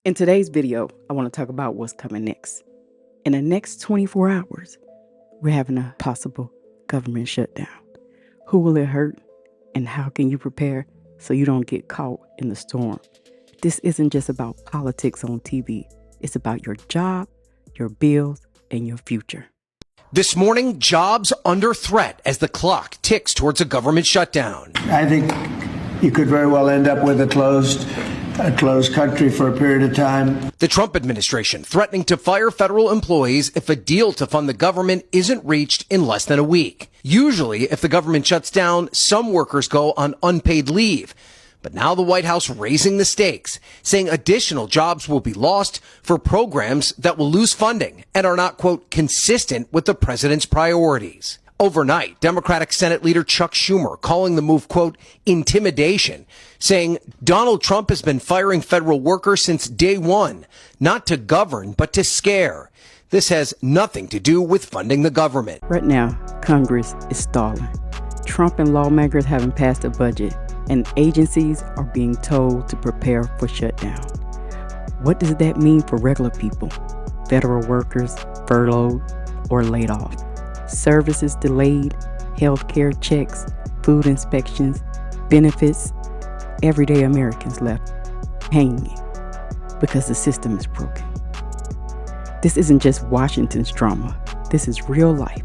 In today's video, I want to talk about what's coming next. In the next 24 hours, we're having a possible government shutdown. Who will it hurt? And how can you prepare so you don't get caught in the storm? This isn't just about politics on TV. It's about your job, your bills, and your future. This morning, jobs under threat as the clock ticks towards a government shutdown. I think you could very well end up with a closed country for a period of time. The Trump administration threatening to fire federal employees if a deal to fund the government isn't reached in less than a week. Usually, if the government shuts down, some workers go on unpaid leave. But now the White House raising the stakes, saying additional jobs will be lost for programs that will lose funding and are not, quote, consistent with the president's priorities. Overnight, Democratic Senate leader Chuck Schumer calling the move, quote, intimidation, saying Donald Trump has been firing federal workers since day one, not to govern, but to scare. This has nothing to do with funding the government. Right now, Congress is stalling. Trump and lawmakers haven't passed a budget, and agencies are being told to prepare for shutdown. What does that mean for regular people? Federal workers furloughed or laid off. Services delayed, healthcare checks, food inspections, benefits. Everyday Americans left hanging because the system is broken. This isn't just Washington's drama. This is real life.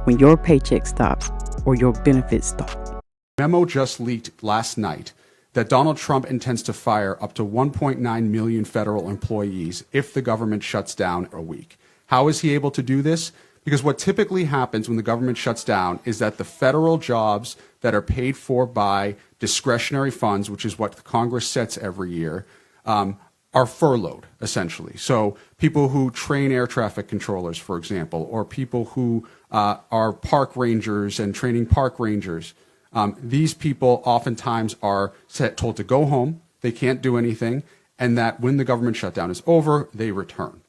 When your paycheck stops or your benefits stop. Memo just leaked last night that Donald Trump intends to fire up to 1.9 million federal employees if the government shuts down a week. How is he able to do this? Because what typically happens when the government shuts down is that the federal jobs that are paid for by discretionary funds, which is what Congress sets every year, are furloughed, essentially. So people who train air traffic controllers, for example, or people who are park rangers and training park rangers, these people oftentimes are told to go home, they can't do anything, and that when the government shutdown is over, they return.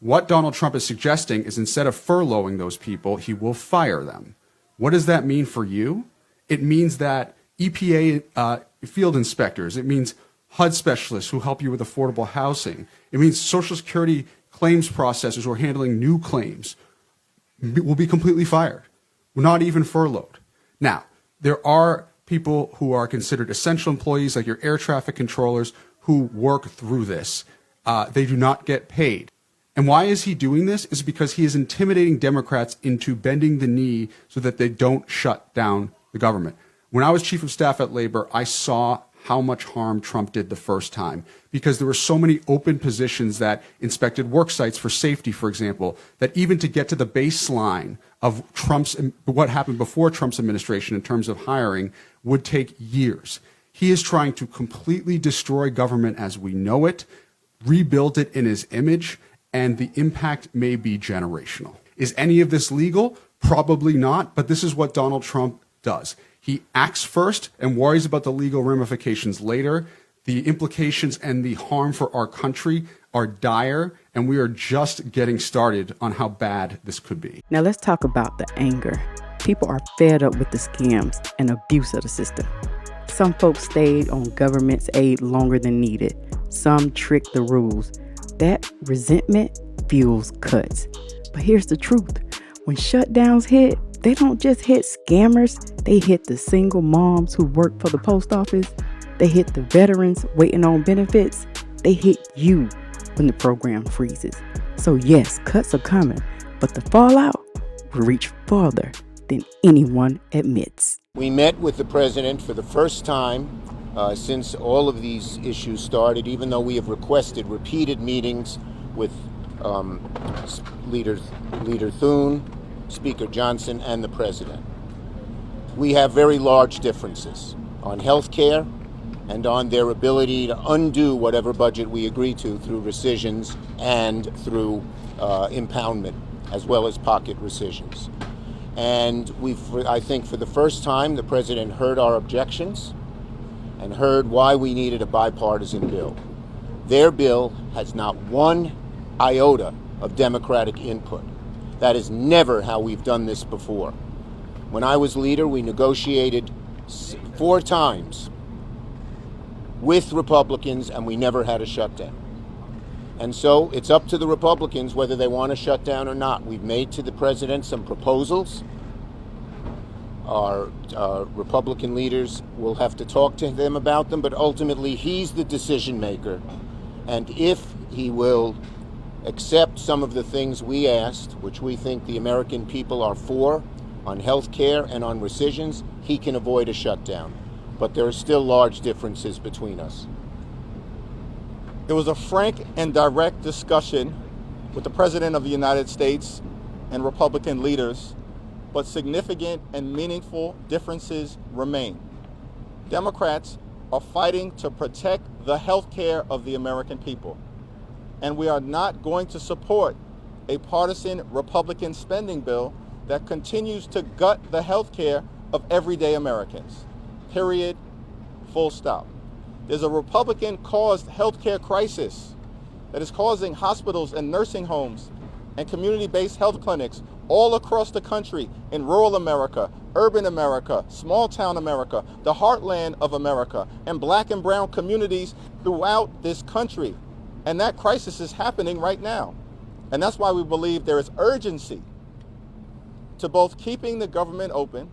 What Donald Trump is suggesting is instead of furloughing those people, he will fire them. What does that mean for you? It means that EPA field inspectors, it means HUD specialists who help you with affordable housing, it means Social Security claims processors who are handling new claims will be completely fired, not even furloughed. Now, there are people who are considered essential employees, like your air traffic controllers, who work through this. They do not get paid. And why is he doing this? Is because he is intimidating Democrats into bending the knee so that they don't shut down the government. When I was chief of staff at Labor, I saw how much harm Trump did the first time because there were so many open positions that inspected work sites for safety, for example, that even to get to the baseline of what happened before Trump's administration in terms of hiring would take years. He is trying to completely destroy government as we know it, rebuild it in his image, and the impact may be generational. Is any of this legal? Probably not, but this is what Donald Trump does. He acts first and worries about the legal ramifications later. The implications and the harm for our country are dire, and we are just getting started on how bad this could be. Now let's talk about the anger. People are fed up with the scams and abuse of the system. Some folks stayed on government's aid longer than needed. Some tricked the rules. That resentment fuels cuts. But here's the truth. When shutdowns hit, they don't just hit scammers. They hit the single moms who work for the post office. They hit the veterans waiting on benefits. They hit you when the program freezes. So yes, cuts are coming, but the fallout will reach farther than anyone admits. We met with the president for the first time since all of these issues started, even though we have requested repeated meetings with Leader Thune, Speaker Johnson, and the president. We have very large differences on health care and on their ability to undo whatever budget we agree to through rescissions and through impoundment, as well as pocket rescissions. And I think for the first time, the president heard our objections and heard why we needed a bipartisan bill. Their bill has not one iota of Democratic input. That is never how we've done this before. When I was leader, we negotiated 4 times with Republicans, and we never had a shutdown. And so it's up to the Republicans whether they want to shut down or not. We've made to the president some proposals. Our Republican leaders will have to talk to them about them, but ultimately he's the decision maker. And if he will accept some of the things we asked, which we think the American people are for, on health care and on rescissions, he can avoid a shutdown. But there are still large differences between us. It was a frank and direct discussion with the President of the United States and Republican leaders, but significant and meaningful differences remain. Democrats are fighting to protect the health care of the American people, and we are not going to support a partisan Republican spending bill that continues to gut the health care of everyday Americans. Period. Full stop. There's a Republican-caused healthcare crisis that is causing hospitals and nursing homes and community-based health clinics all across the country, in rural America, urban America, small-town America, the heartland of America, and black and brown communities throughout this country. And that crisis is happening right now. And that's why we believe there is urgency to both keeping the government open,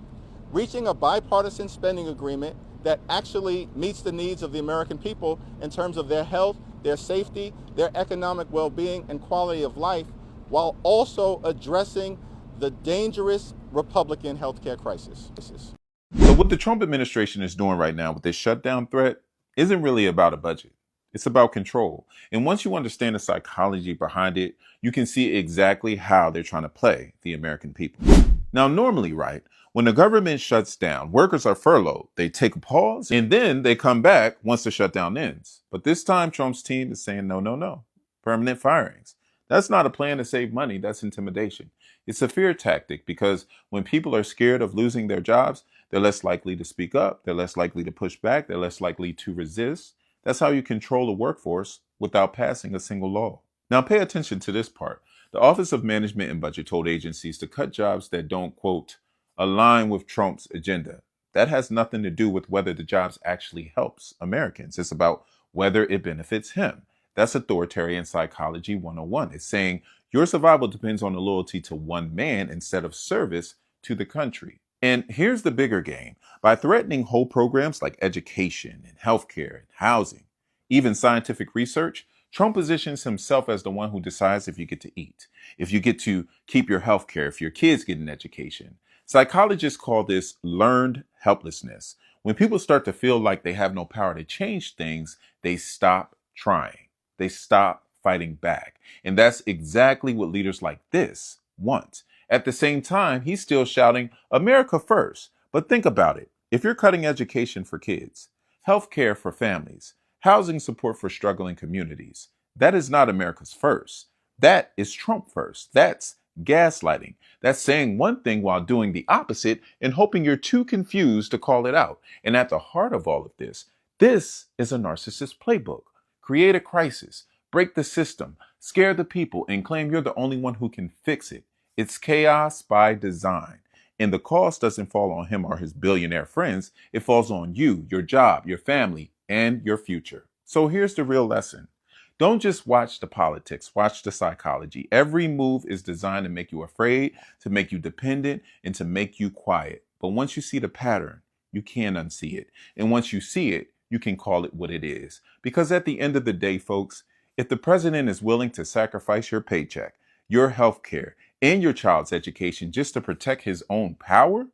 reaching a bipartisan spending agreement that actually meets the needs of the American people in terms of their health, their safety, their economic well-being and quality of life, while also addressing the dangerous Republican healthcare crisis. So what the Trump administration is doing right now with this shutdown threat isn't really about a budget. It's about control. And once you understand the psychology behind it, you can see exactly how they're trying to play the American people. Now, normally, right, when the government shuts down, workers are furloughed. They take a pause and then they come back once the shutdown ends. But this time, Trump's team is saying, no, no, no. Permanent firings. That's not a plan to save money. That's intimidation. It's a fear tactic because when people are scared of losing their jobs, they're less likely to speak up. They're less likely to push back. They're less likely to resist. That's how you control the workforce without passing a single law. Now, pay attention to this part. The Office of Management and Budget told agencies to cut jobs that don't, quote, align with Trump's agenda. That has nothing to do with whether the jobs actually helps Americans. It's about whether it benefits him. That's authoritarian psychology 101. It's saying your survival depends on the loyalty to one man instead of service to the country. And here's the bigger game. By threatening whole programs like education and healthcare and housing, even scientific research, Trump positions himself as the one who decides if you get to eat, if you get to keep your healthcare, if your kids get an education. Psychologists call this learned helplessness. When people start to feel like they have no power to change things, they stop trying. They stop fighting back. And that's exactly what leaders like this want. At the same time, he's still shouting, America first. But think about it. If you're cutting education for kids, healthcare for families, housing support for struggling communities, that is not America's first. That is Trump first. That's gaslighting. That's saying one thing while doing the opposite and hoping you're too confused to call it out. And at the heart of all of this is a narcissist playbook. Create a crisis, break the system, scare the people, and claim you're the only one who can fix it. It's chaos by design. And the cost doesn't fall on him or his billionaire friends. It falls on you, your job, your family, and your future. So here's the real lesson. Don't just watch the politics, watch the psychology. Every move is designed to make you afraid, to make you dependent, and to make you quiet. But once you see the pattern, you can't unsee it. And once you see it, you can call it what it is. Because at the end of the day, folks, if the president is willing to sacrifice your paycheck, your health care, and your child's education just to protect his own power,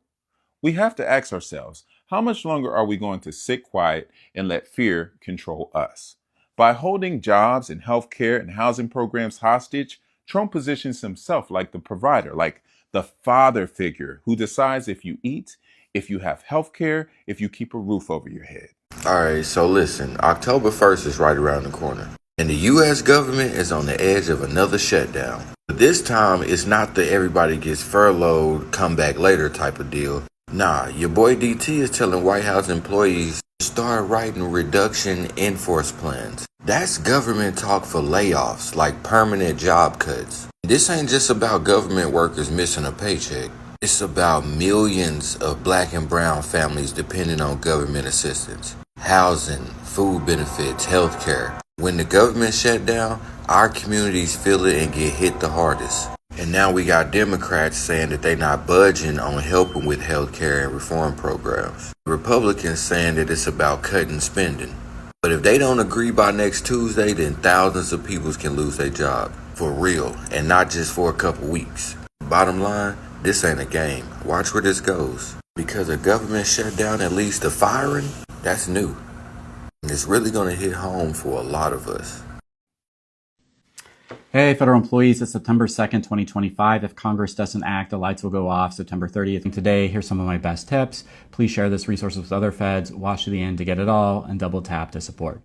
we have to ask ourselves, how much longer are we going to sit quiet and let fear control us? By holding jobs and health care and housing programs hostage, Trump positions himself like the provider, like the father figure who decides if you eat, if you have health care, if you keep a roof over your head. All right, so listen, October 1st is right around the corner, and the U.S. government is on the edge of another shutdown. But this time, it's not the everybody gets furloughed, come back later type of deal. Nah, your boy DT is telling White House employees to start writing reduction in force plans. That's government talk for layoffs, like permanent job cuts. This ain't just about government workers missing a paycheck. It's about millions of black and brown families depending on government assistance. Housing, food benefits, healthcare. When the government shut down, our communities feel it and get hit the hardest. And now we got Democrats saying that they're not budging on helping with healthcare and reform programs. Republicans saying that it's about cutting spending. But if they don't agree by next Tuesday, then thousands of people can lose their job. For real, and not just for a couple weeks. Bottom line, this ain't a game. Watch where this goes. Because a government shutdown that leads to firing, that's new. And it's really going to hit home for a lot of us. Hey, federal employees, it's September 2nd, 2025. If Congress doesn't act, the lights will go off September 30th. And today, here's some of my best tips. Please share this resource with other feds, watch to the end to get it all, and double tap to support.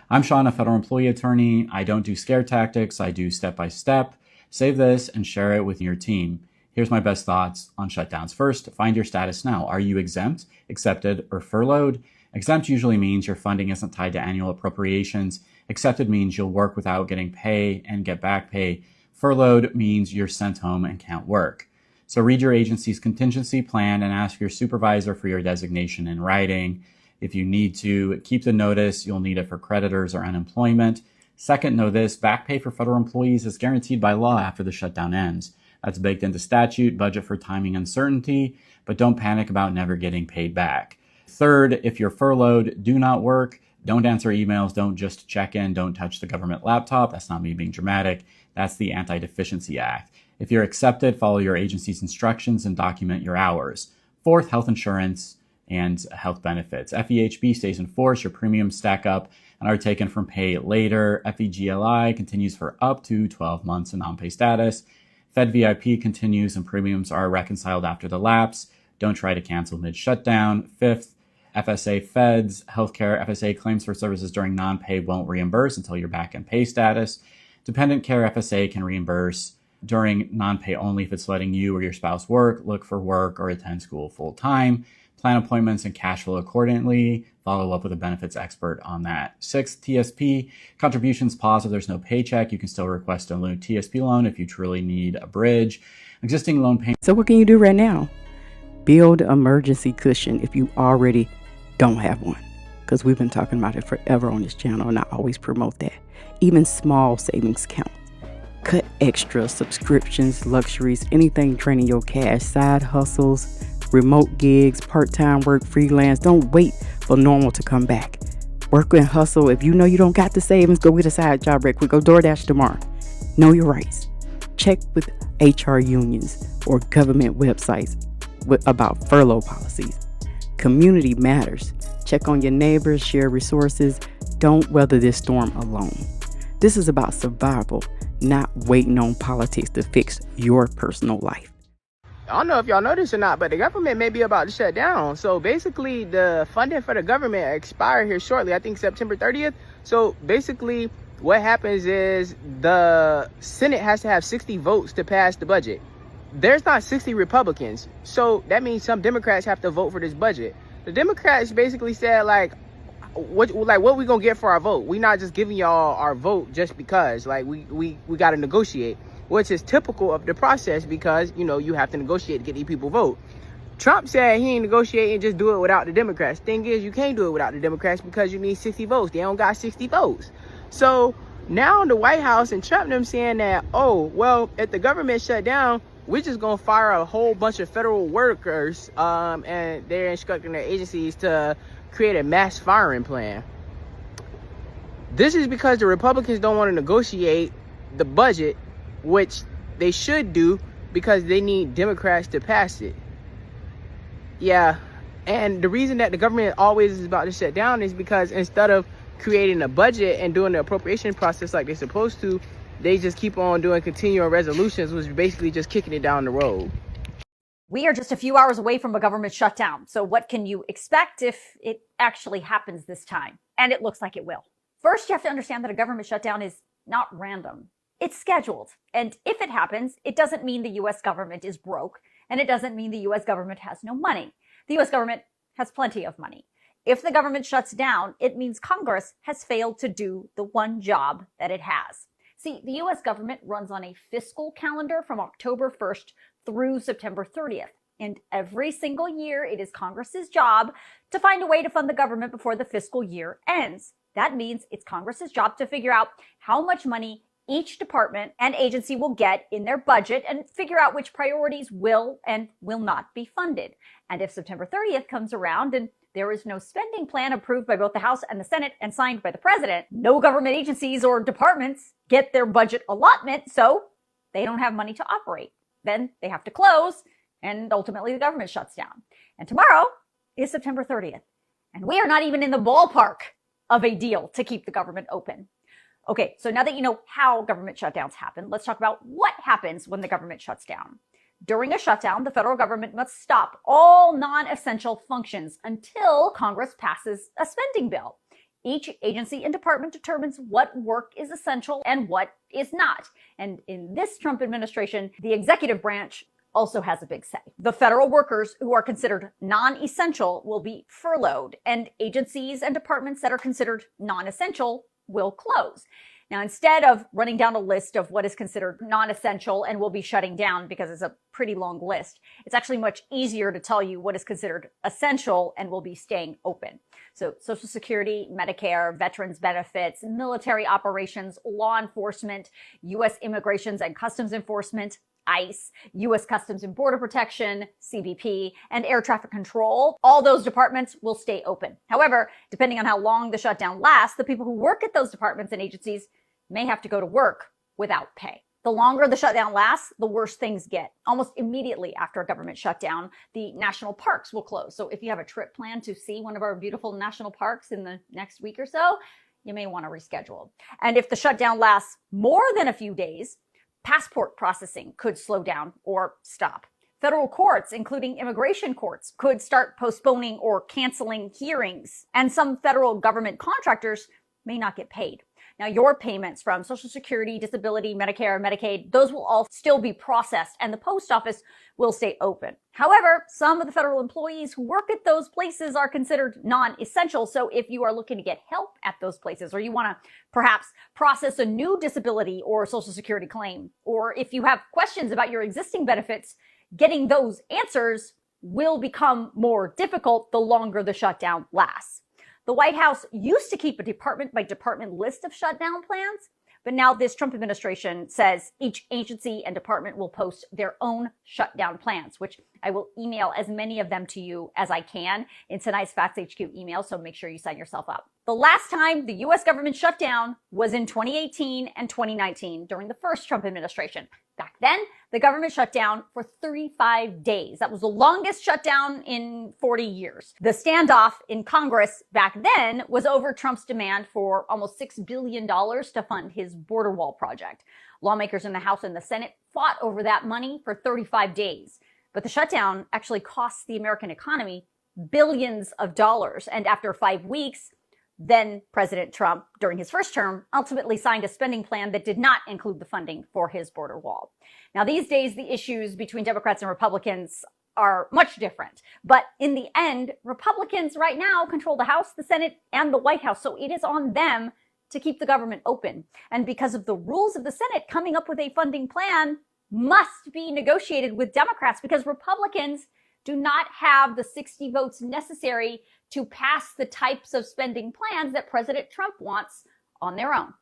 I'm Sean, a federal employee attorney. I don't do scare tactics, I do step-by-step. Save this and share it with your team. Here's my best thoughts on shutdowns. First, find your status now. Are you exempt, accepted, or furloughed? Exempt usually means your funding isn't tied to annual appropriations. Accepted means you'll work without getting pay and get back pay. Furloughed means you're sent home and can't work. So read your agency's contingency plan and ask your supervisor for your designation in writing. If you need to keep the notice, you'll need it for creditors or unemployment. Second, know this, back pay for federal employees is guaranteed by law after the shutdown ends. That's baked into statute, budget for timing uncertainty, but don't panic about never getting paid back. Third, if you're furloughed, do not work. Don't answer emails. Don't just check in. Don't touch the government laptop. That's not me being dramatic. That's the Anti-Deficiency Act. If you're accepted, follow your agency's instructions and document your hours. Fourth, health insurance and health benefits. FEHB stays in force. Your premiums stack up and are taken from pay later. FEGLI continues for up to 12 months in non-pay status. Fed VIP continues and premiums are reconciled after the lapse. Don't try to cancel mid-shutdown. Fifth, FSA feds, healthcare FSA claims for services during non-pay won't reimburse until you're back in pay status. Dependent care FSA can reimburse during non-pay only if it's letting you or your spouse work, look for work, or attend school full-time. Plan appointments and cash flow accordingly. Follow up with a benefits expert on that. Sixth, TSP. Contributions pause if there's no paycheck. You can still request a new TSP loan if you truly need a bridge. Existing loan payments. So what can you do right now? Build emergency cushion if you already don't have one, because we've been talking about it forever on this channel and I always promote that. Even small savings count. Cut extra subscriptions, luxuries, anything draining your cash, side hustles, remote gigs, part-time work, freelance. Don't wait for normal to come back. Work and hustle. If you know you don't got the savings, go get a side job right quick. Go DoorDash tomorrow. Know your rights. Check with HR unions or government websites about furlough policies. Community matters. Check on your neighbors, share resources. Don't weather this storm alone. This is about survival, not waiting on politics to fix your personal life. I don't know if y'all know this or not, but the government may be about to shut down. So basically, the funding for the government expire here shortly. I think September 30th. So basically, what happens is the Senate has to have 60 votes to pass the budget. There's not 60 Republicans. So that means some Democrats have to vote for this budget. The Democrats basically said, what we gonna get for our vote? We not just giving y'all our vote just because. We got to negotiate, which is typical of the process because, you have to negotiate to get these people vote. Trump said he ain't negotiating, just do it without the Democrats. Thing is, you can't do it without the Democrats because you need 60 votes. They don't got 60 votes. So now the White House and Trump them saying that, if the government shut down, we're just going to fire a whole bunch of federal workers, and they're instructing their agencies to create a mass firing plan. This is because the Republicans don't want to negotiate the budget, which they should do because they need Democrats to pass it. Yeah, and the reason that the government always is about to shut down is because instead of creating a budget and doing the appropriation process like they're supposed to, they just keep on doing continual resolutions, which is basically just kicking it down the road. We are just a few hours away from a government shutdown. So what can you expect if it actually happens this time? And it looks like it will. First, you have to understand that a government shutdown is not random. It's scheduled. And if it happens, it doesn't mean the U.S. government is broke. And it doesn't mean the U.S. government has no money. The U.S. government has plenty of money. If the government shuts down, it means Congress has failed to do the one job that it has. See, the U.S. government runs on a fiscal calendar from October 1st through September 30th. And every single year, it is Congress's job to find a way to fund the government before the fiscal year ends. That means it's Congress's job to figure out how much money each department and agency will get in their budget and figure out which priorities will and will not be funded. And if September 30th comes around and there is no spending plan approved by both the House and the Senate and signed by the president, no government agencies or departments get their budget allotment, so they don't have money to operate. Then they have to close, and ultimately the government shuts down. And tomorrow is September 30th, and we are not even in the ballpark of a deal to keep the government open. Okay, so now that you know how government shutdowns happen, let's talk about what happens when the government shuts down. During a shutdown, the federal government must stop all non-essential functions until Congress passes a spending bill. Each agency and department determines what work is essential and what is not. And in this Trump administration, the executive branch also has a big say. The federal workers who are considered non-essential will be furloughed, and agencies and departments that are considered non-essential will close. Now, instead of running down a list of what is considered non-essential and will be shutting down because it's a pretty long list, it's actually much easier to tell you what is considered essential and will be staying open. So Social Security, Medicare, veterans benefits, military operations, law enforcement, U.S. Immigrations and Customs Enforcement, ICE, U.S. Customs and Border Protection, CBP, and Air Traffic Control, all those departments will stay open. However, depending on how long the shutdown lasts, the people who work at those departments and agencies may have to go to work without pay. The longer the shutdown lasts, the worse things get. Almost immediately after a government shutdown, the national parks will close. So if you have a trip planned to see one of our beautiful national parks in the next week or so, you may want to reschedule. And if the shutdown lasts more than a few days, passport processing could slow down or stop. Federal courts, including immigration courts, could start postponing or canceling hearings. And some federal government contractors may not get paid. Now, your payments from Social Security, Disability, Medicare, Medicaid, those will all still be processed and the post office will stay open. However, some of the federal employees who work at those places are considered non-essential. So if you are looking to get help at those places, or you want to perhaps process a new disability or Social Security claim, or if you have questions about your existing benefits, getting those answers will become more difficult the longer the shutdown lasts. The White House used to keep a department-by-department list of shutdown plans, but now this Trump administration says each agency and department will post their own shutdown plans, which I will email as many of them to you as I can in tonight's Facts HQ email, so make sure you sign yourself up. The last time the U.S. government shut down was in 2018 and 2019 during the first Trump administration. Back then, the government shut down for 35 days. That was the longest shutdown in 40 years. The standoff in Congress back then was over Trump's demand for almost $6 billion to fund his border wall project. Lawmakers in the House and the Senate fought over that money for 35 days. But the shutdown actually cost the American economy billions of dollars. And after 5 weeks, then President Trump, during his first term, ultimately signed a spending plan that did not include the funding for his border wall. Now, these days, the issues between Democrats and Republicans are much different. But in the end, Republicans right now control the House, the Senate, and the White House. So it is on them to keep the government open. And because of the rules of the Senate, coming up with a funding plan must be negotiated with Democrats, because Republicans do not have the 60 votes necessary to pass the types of spending plans that President Trump wants on their own.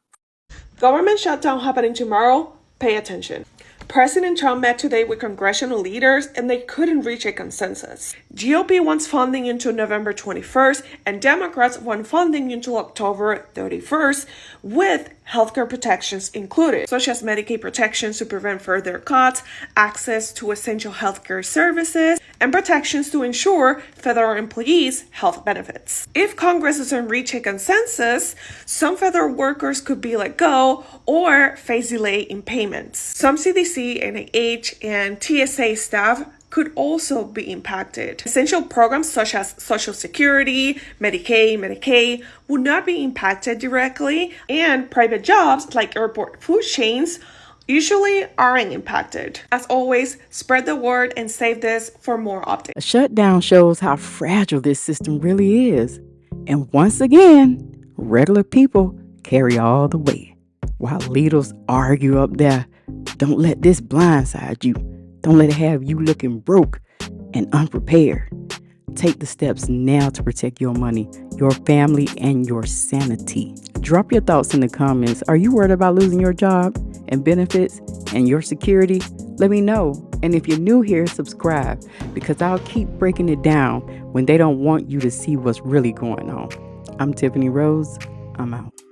Government shutdown happening tomorrow? Pay attention. President Trump met today with congressional leaders and they couldn't reach a consensus. GOP wants funding until November 21st and Democrats want funding until October 31st with healthcare protections included, such as Medicaid protections to prevent further cuts, access to essential healthcare services, and protections to ensure federal employees' health benefits. If Congress doesn't reach a consensus, some federal workers could be let go or face delay in payments. Some CDC, NIH, and TSA staff could also be impacted. Essential programs such as Social Security, Medicaid would not be impacted directly, and private jobs like airport food chains usually aren't impacted. As always, spread the word and save this for more updates. A shutdown shows how fragile this system really is. And once again, regular people carry all the weight. While leaders argue up there, don't let this blindside you. Don't let it have you looking broke and unprepared. Take the steps now to protect your money, your family, and your sanity. Drop your thoughts in the comments. Are you worried about losing your job and benefits and your security? Let me know. And if you're new here, subscribe, because I'll keep breaking it down when they don't want you to see what's really going on. I'm Tiffany Rose. I'm out.